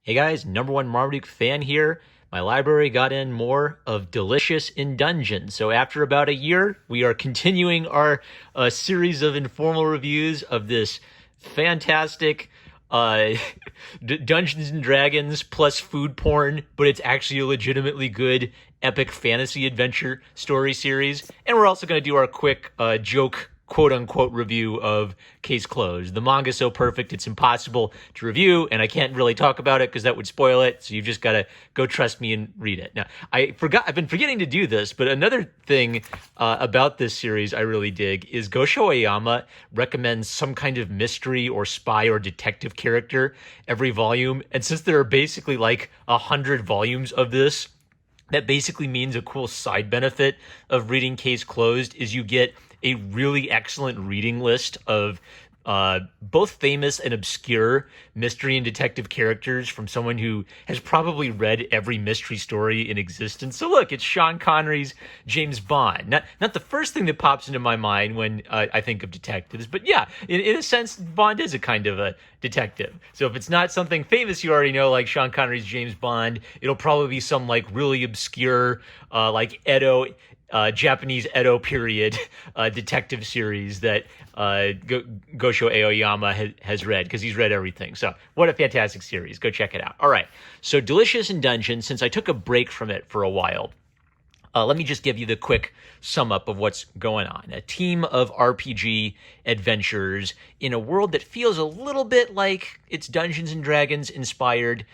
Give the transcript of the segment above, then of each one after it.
Hey guys, number one Marmaduke fan here. My library got in more of Delicious in Dungeons. So after about a year, we are continuing our series of informal reviews of this fantastic uh, Dungeons and Dragons plus food porn, but it's actually a legitimately good epic fantasy adventure story series. And we're also going to do our quick joke quote unquote review of Case Closed. The manga's so perfect it's impossible to review, and I can't really talk about it because that would spoil it. So you've just got to go trust me and read it. Now, I've been forgetting to do this, but another thing about this series I really dig is Gosho Aoyama recommends some kind of mystery or spy or detective character every volume. And since there are basically like 100 volumes of this, that basically means a cool side benefit of reading Case Closed is you get a really excellent reading list of both famous and obscure mystery and detective characters from someone who has probably read every mystery story in existence. So look, it's Sean Connery's James Bond. Not the first thing that pops into my mind when I think of detectives, but yeah, in a sense, Bond is a kind of a detective. So if it's not something famous you already know, like Sean Connery's James Bond, it'll probably be some like really obscure, like Edo. Japanese Edo period detective series that Gosho Aoyama has read, because he's read everything. So what a fantastic series. Go check it out. All right. So Delicious in Dungeon, since I took a break from it for a while, let me just give you the quick sum up of what's going on. A team of RPG adventurers in a world that feels a little bit like it's Dungeons and Dragons inspired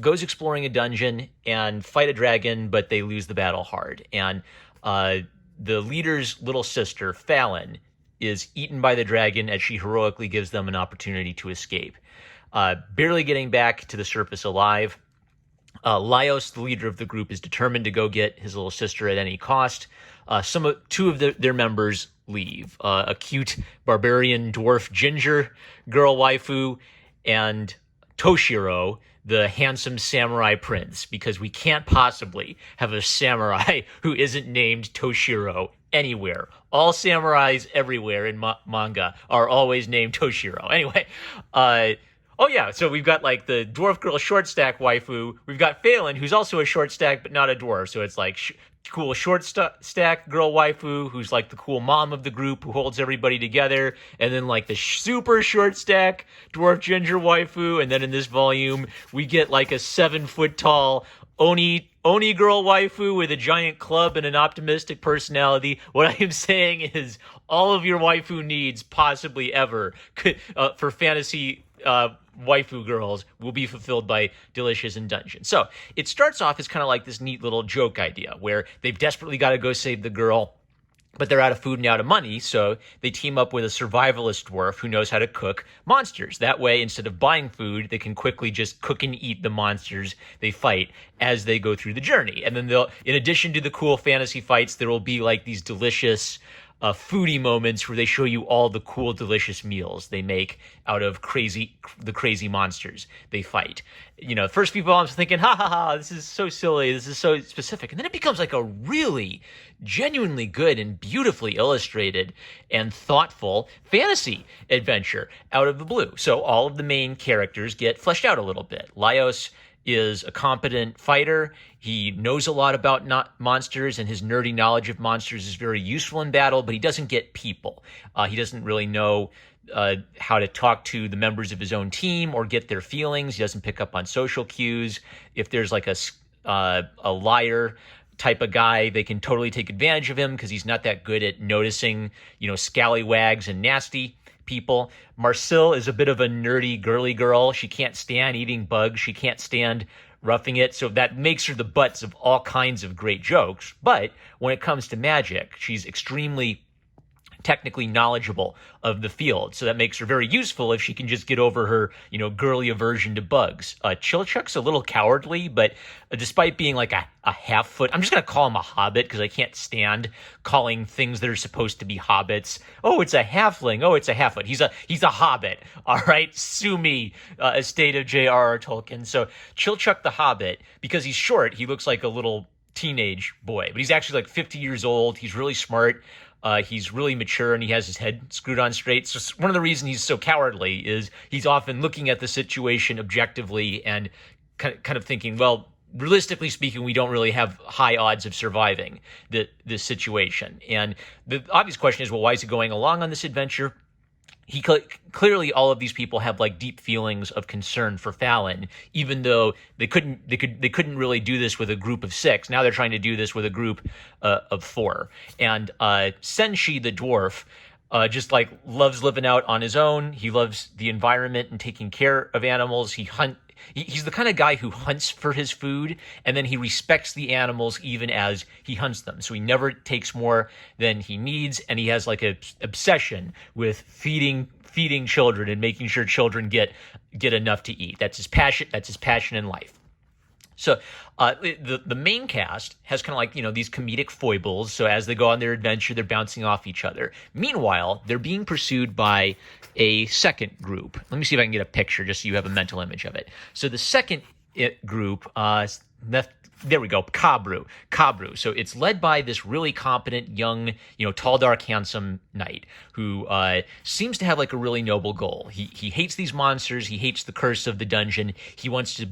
goes exploring a dungeon and fight a dragon, but they lose the battle hard. And the leader's little sister, Fallon, is eaten by the dragon as she heroically gives them an opportunity to escape. Barely getting back to the surface alive, Laios, the leader of the group, is determined to go get his little sister at any cost. Two of their members leave. A cute barbarian dwarf ginger girl waifu, and Toshiro, the handsome samurai prince, because we can't possibly have a samurai who isn't named Toshiro anywhere. All samurais everywhere in manga are always named Toshiro. Anyway, oh yeah, so we've got like the dwarf girl short stack waifu. We've got Phelan, who's also a short stack but not a dwarf. So it's like cool short stack girl waifu who's like the cool mom of the group who holds everybody together, and then like the super short stack dwarf ginger waifu. And then in this volume we get like a 7 foot tall Oni girl waifu with a giant club and an optimistic personality. What I am saying is all of your waifu needs possibly ever for fantasy waifu girls will be fulfilled by Delicious in Dungeon. So it starts off as kind of like this neat little joke idea where they've desperately got to go save the girl, but they're out of food and out of money, so they team up with a survivalist dwarf who knows how to cook monsters. That way, instead of buying food, they can quickly just cook and eat the monsters they fight as they go through the journey. And then in addition to the cool fantasy fights, there will be like these delicious foodie moments where they show you all the cool, delicious meals they make out of the crazy monsters they fight. You know, first few I was thinking, ha ha ha, this is so silly, this is so specific. And then it becomes like a really genuinely good and beautifully illustrated and thoughtful fantasy adventure out of the blue. So all of the main characters get fleshed out a little bit. Laios is a competent fighter. He knows a lot about monsters, and his nerdy knowledge of monsters is very useful in battle, but he doesn't get people. He doesn't really know how to talk to the members of his own team or get their feelings. He doesn't pick up on social cues. If there's like a liar type of guy, they can totally take advantage of him because he's not that good at noticing, scallywags and nasty people. Marcille is a bit of a nerdy girly girl. She can't stand eating bugs. She can't stand roughing it. So that makes her the butts of all kinds of great jokes. But when it comes to magic, she's extremely technically knowledgeable of the field. So that makes her very useful if she can just get over her, girly aversion to bugs. Chilchuck's a little cowardly, but despite being like a half foot, I'm just going to call him a hobbit because I can't stand calling things that are supposed to be hobbits. Oh, it's a halfling. Oh, it's a half foot. He's a hobbit. All right. Sue me, estate of J.R.R. Tolkien. So Chilchuck the Hobbit, because he's short, he looks like a little teenage boy, but he's actually like 50 years old. He's really smart. He's really mature and he has his head screwed on straight. So one of the reasons he's so cowardly is he's often looking at the situation objectively and kind of thinking, well, realistically speaking, we don't really have high odds of surviving this situation. And the obvious question is, well, why is he going along on this adventure? Clearly all of these people have like deep feelings of concern for Fallon, even though they couldn't really do this with a group of 6. Now they're trying to do this with a group of 4. And Senshi the dwarf just like loves living out on his own. He loves the environment and taking care of animals. He's the kind of guy who hunts for his food, and then he respects the animals even as he hunts them. So he never takes more than he needs, and he has like an obsession with feeding children and making sure children get enough to eat. That's his passion. That's his passion in life. So the main cast has kind of like, these comedic foibles. So as they go on their adventure, they're bouncing off each other. Meanwhile, they're being pursued by a second group. Let me see if I can get a picture just so you have a mental image of it. So the second group, there we go, Kabru. So it's led by this really competent, young, tall, dark, handsome knight who seems to have like a really noble goal. He hates these monsters. He hates the curse of the dungeon. He wants to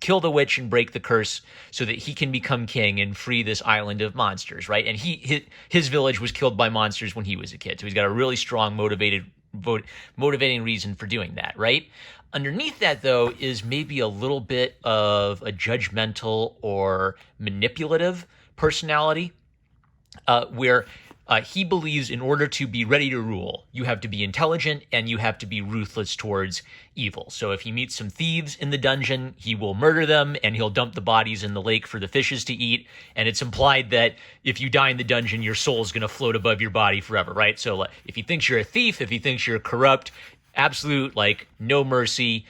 kill the witch and break the curse so that he can become king and free this island of monsters, right? And his village was killed by monsters when he was a kid. So he's got a really strong, motivating reason for doing that, right? Underneath that, though, is maybe a little bit of a judgmental or manipulative personality, where he believes in order to be ready to rule, you have to be intelligent and you have to be ruthless towards evil. So if he meets some thieves in the dungeon, he will murder them and he'll dump the bodies in the lake for the fishes to eat. And it's implied that if you die in the dungeon, your soul is going to float above your body forever, right? So if he thinks you're a thief, if he thinks you're corrupt, absolute, no mercy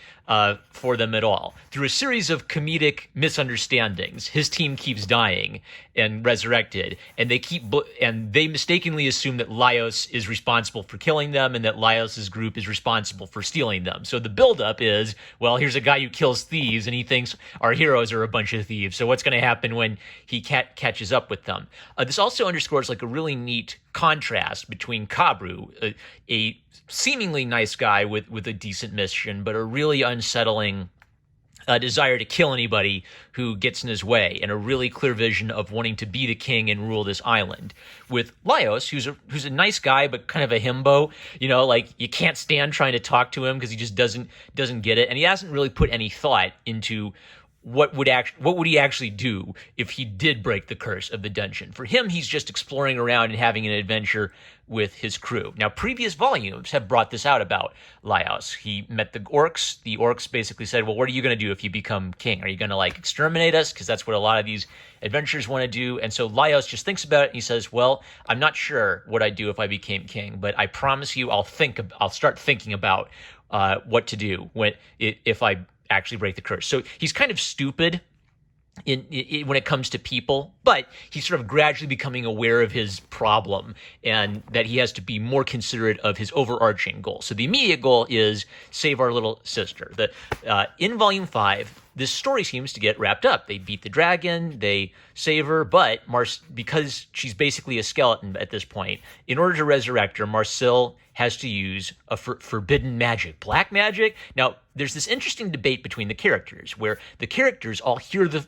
for them at all. Through a series of comedic misunderstandings, his team keeps dying and resurrected, and they mistakenly assume that Laios is responsible for killing them and that Laios' group is responsible for stealing them. So the buildup is, well, here's a guy who kills thieves, and he thinks our heroes are a bunch of thieves. So what's going to happen when he catches up with them? This also underscores a really neat contrast between Kabru, a seemingly nice guy with a decent mission, but a really unsettling desire to kill anybody who gets in his way, and a really clear vision of wanting to be the king and rule this island. With Laios, who's a nice guy but kind of a himbo, you can't stand trying to talk to him because he just doesn't get it, and he hasn't really put any thought into what would he actually do if he did break the curse of the dungeon. For him, he's just exploring around and having an adventure with his crew. Now, previous volumes have brought this out about Laios. He met the orcs. The orcs basically said, well, what are you going to do if you become king? Are you going to exterminate us? Because that's what a lot of these adventurers want to do. And so Laios just thinks about it and he says, well, I'm not sure what I'd do if I became king, but I promise you I'll start thinking about what to do if I actually break the curse. So he's kind of stupid when it comes to people, but he's sort of gradually becoming aware of his problem and that he has to be more considerate of his overarching goal. So the immediate goal is save our little sister. In Volume 5, this story seems to get wrapped up. They beat the dragon, they save her, but because she's basically a skeleton at this point, in order to resurrect her, Marcel has to use a forbidden magic, black magic. Now, there's this interesting debate between the characters where the characters all hear the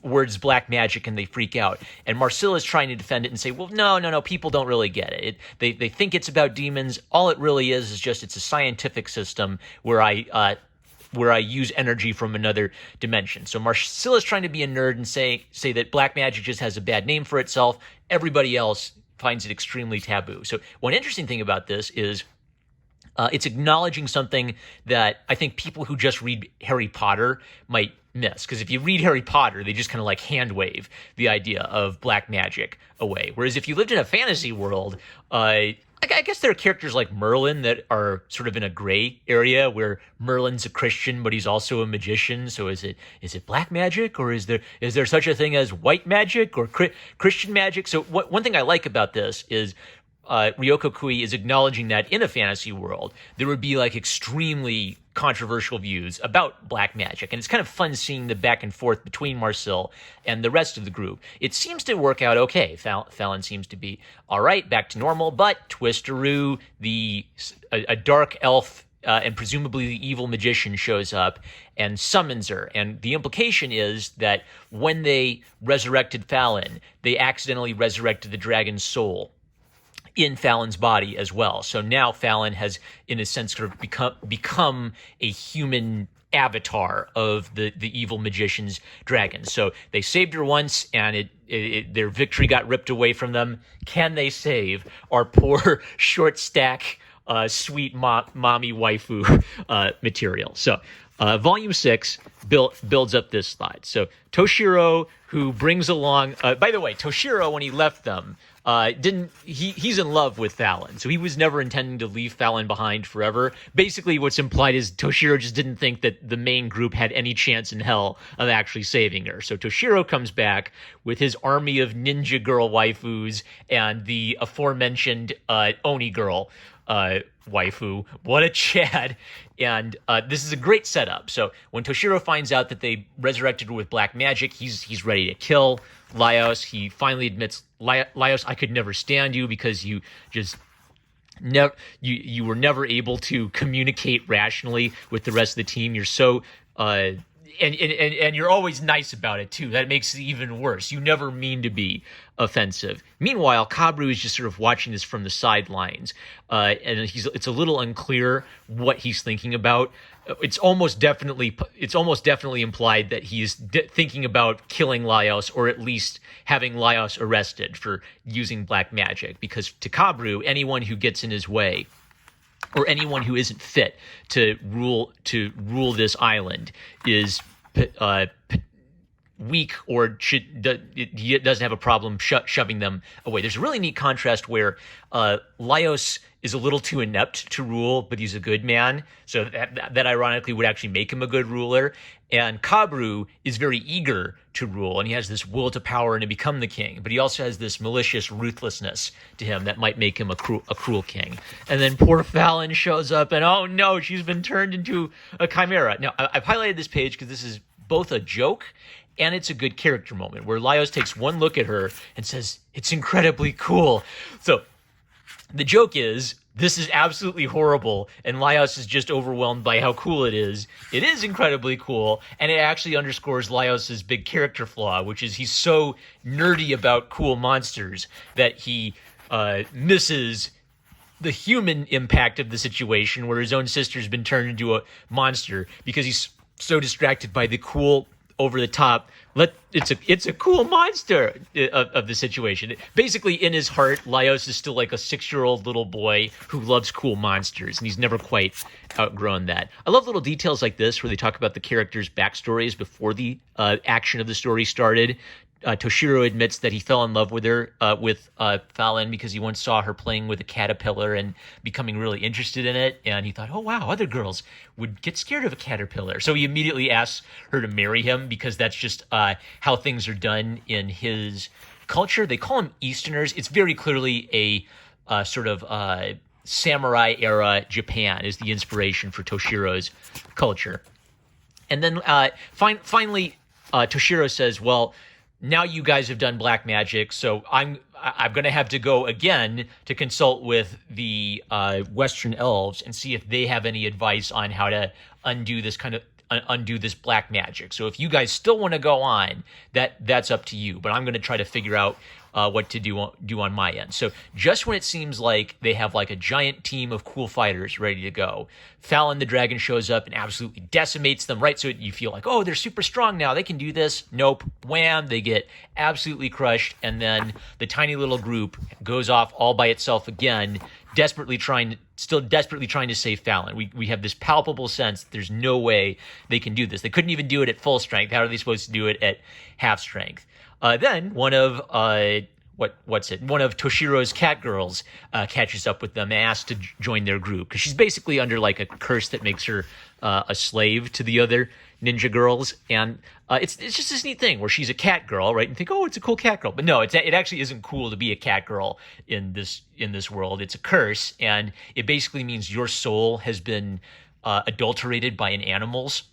words black magic and they freak out. And Marcel is trying to defend it and say, well, no, people don't really get it. They think it's about demons. All it really is just it's a scientific system where I use energy from another dimension. So Marcel is trying to be a nerd and say that black magic just has a bad name for itself. Everybody else finds it extremely taboo. So one interesting thing about this is it's acknowledging something that I think people who just read Harry Potter might miss. Because if you read Harry Potter, they just kind of hand wave the idea of black magic away. Whereas if you lived in a fantasy world, I guess there are characters like Merlin that are sort of in a gray area where Merlin's a Christian, but he's also a magician. So is it black magic, or is there such a thing as white magic or Christian magic? So one thing I like about this is Ryoko Kui is acknowledging that in a fantasy world, there would be like extremely controversial views about black magic. And it's kind of fun seeing the back and forth between Marcel and the rest of the group. It seems to work out okay. Fallon seems to be all right, back to normal, but Twisteroo, a dark elf, and presumably the evil magician, shows up and summons her. And the implication is that when they resurrected Fallon, they accidentally resurrected the dragon's soul in Fallon's body as well. So now Fallon has, in a sense, sort of become a human avatar of the evil magician's dragon. So they saved her once, and their victory got ripped away from them. Can they save our poor short stack, sweet mommy waifu material? So Volume 6 builds up this slide. So Toshiro, who brings along... by the way, Toshiro, when he left them, he's in love with Fallon, so he was never intending to leave Fallon behind forever. Basically, what's implied is Toshiro just didn't think that the main group had any chance in hell of actually saving her. So Toshiro comes back with his army of ninja girl waifus and the aforementioned Oni girl waifu. What a Chad. And this is a great setup. So when Toshiro finds out that they resurrected her with black magic, he's ready to kill Laios. He finally admits, Laios, I could never stand you because you just you were never able to communicate rationally with the rest of the team. You're so and you're always nice about it too. That makes it even worse. You never mean to be offensive. Meanwhile, Kabru is just sort of watching this from the sidelines, and it's a little unclear what he's thinking about. It's almost definitely implied that he is thinking about killing Laios, or at least having Laios arrested for using black magic. Because to Kabru, anyone who gets in his way, or anyone who isn't fit to rule this island, is weak, or he doesn't have a problem shoving them away. There's a really neat contrast where Laios is a little too inept to rule, but he's a good man. So that ironically would actually make him a good ruler. And Kabru is very eager to rule, and he has this will to power and to become the king. But he also has this malicious ruthlessness to him that might make him a cruel king. And then poor Fallon shows up, and oh no, she's been turned into a chimera. Now, I've highlighted this page because this is both a joke and it's a good character moment where Laios takes one look at her and says, "It's incredibly cool." So the joke is, this is absolutely horrible, and Laios is just overwhelmed by how cool it is. It is incredibly cool, and it actually underscores Laios' big character flaw, which is he's so nerdy about cool monsters that he misses the human impact of the situation, where his own sister's been turned into a monster, because he's so distracted by the cool, over-the-top, it's a cool monster of the situation. Basically, in his heart, Laios is still like a 6-year-old little boy who loves cool monsters, and he's never quite outgrown that. I love little details like this where they talk about the characters' backstories before the action of the story started. Toshiro admits that he fell in love with her, with Fallon, because he once saw her playing with a caterpillar and becoming really interested in it. And he thought, oh, wow, other girls would get scared of a caterpillar. So he immediately asks her to marry him, because that's just how things are done in his culture. They call them Easterners. It's very clearly a sort of samurai era Japan is the inspiration for Toshiro's culture. And then finally, Toshiro says, well, now you guys have done black magic, so I'm going to have to go again to consult with the Western elves and see if they have any advice on how to undo this black magic. So if you guys still want to go on, that's up to you. But I'm going to try to figure out what to do on my end. So just when it seems like they have like a giant team of cool fighters ready to go, Fallon the dragon shows up and absolutely decimates them, right? So you feel like, oh, they're super strong now, they can do this. Nope. Wham, they get absolutely crushed. And then the tiny little group goes off all by itself again, desperately trying to save Fallon. We have this palpable sense that there's no way they can do this. They couldn't even do it at full strength. How are they supposed to do it at half strength? Then one of what's it? One of Toshiro's cat girls catches up with them, asked to join their group because she's basically under like a curse that makes her a slave to the other ninja girls, and it's just this neat thing where she's a cat girl, right? And think, oh, it's a cool cat girl, but no, it actually isn't cool to be a cat girl in this world. It's a curse, and it basically means your soul has been adulterated by an animal's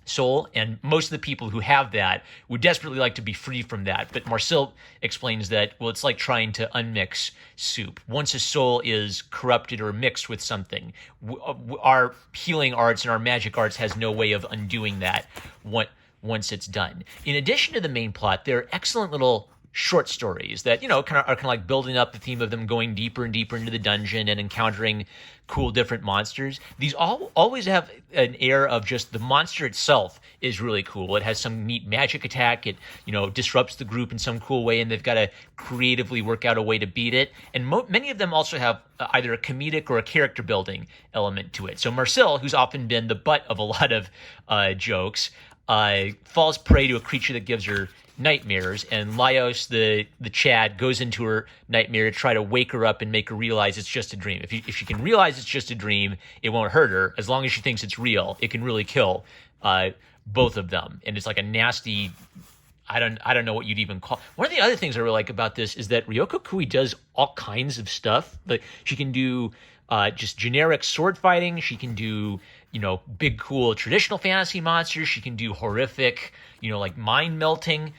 soul, and most of the people who have that would desperately like to be free from that. But Marcel explains that, well, it's like trying to unmix soup. Once a soul is corrupted or mixed with something, our healing arts and our magic arts has no way of undoing that once it's done. In addition to the main plot, there are excellent little short stories that, are kind of like building up the theme of them going deeper and deeper into the dungeon and encountering cool different monsters. These always have an air of just the monster itself is really cool. It has some neat magic attack. It, disrupts the group in some cool way, and they've got to creatively work out a way to beat it. And many of them also have either a comedic or a character building element to it. So Marcel, who's often been the butt of a lot of jokes, falls prey to a creature that gives her nightmares, and Laios, the Chad, goes into her nightmare to try to wake her up and make her realize it's just a dream. If she can realize it's just a dream, it won't hurt her. As long as she thinks it's real, it can really kill both of them. And it's like a nasty, I don't know what you'd even call. One of the other things I really like about this is that Ryoko Kui does all kinds of stuff. Like she can do just generic sword fighting. She can do big cool traditional fantasy monsters. She can do horrific, like mind melting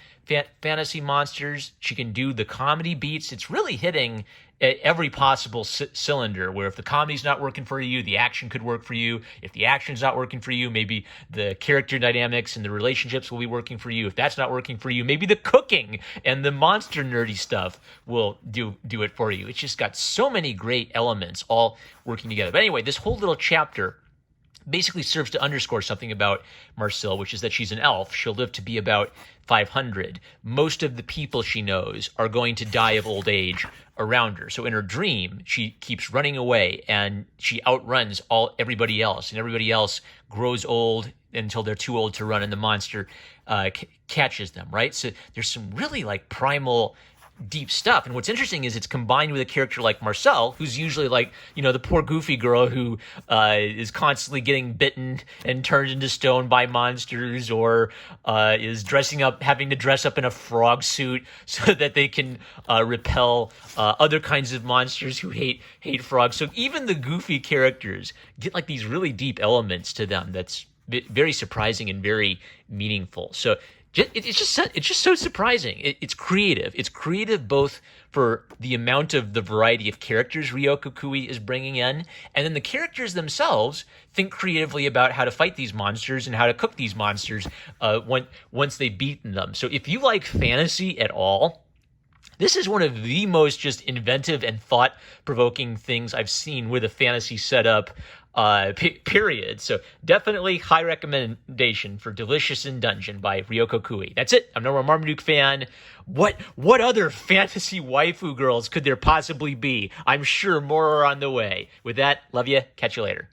fantasy monsters. She can do the comedy beats. It's really hitting at every possible cylinder, where if the comedy's not working for you, the action could work for you. If the action's not working for you, maybe the character dynamics and the relationships will be working for you. If that's not working for you, maybe the cooking and the monster nerdy stuff will do it for you. It's just got so many great elements all working together. But anyway, this whole little chapter basically serves to underscore something about Marcel, which is that she's an elf. She'll live to be about 500. Most of the people she knows are going to die of old age around her. So in her dream, she keeps running away, and she outruns everybody else, and everybody else grows old until they're too old to run, and the monster catches them, right? So there's some really like primal deep stuff. And what's interesting is it's combined with a character like Marcel, who's usually like, the poor goofy girl who is constantly getting bitten and turned into stone by monsters, or is having to dress up in a frog suit so that they can repel other kinds of monsters who hate frogs. So even the goofy characters get like these really deep elements to them that's very surprising and very meaningful. So it's just so surprising. It's creative. It's creative both for the amount of the variety of characters Ryoko Kui is bringing in, and then the characters themselves think creatively about how to fight these monsters and how to cook these monsters once they've beaten them. So if you like fantasy at all, this is one of the most just inventive and thought-provoking things I've seen with a fantasy setup, period. So definitely high recommendation for Delicious in Dungeon by Ryoko Kui. That's it. I'm no more Marmaduke fan. What other fantasy waifu girls could there possibly be? I'm sure more are on the way. With that, love you. Catch you later.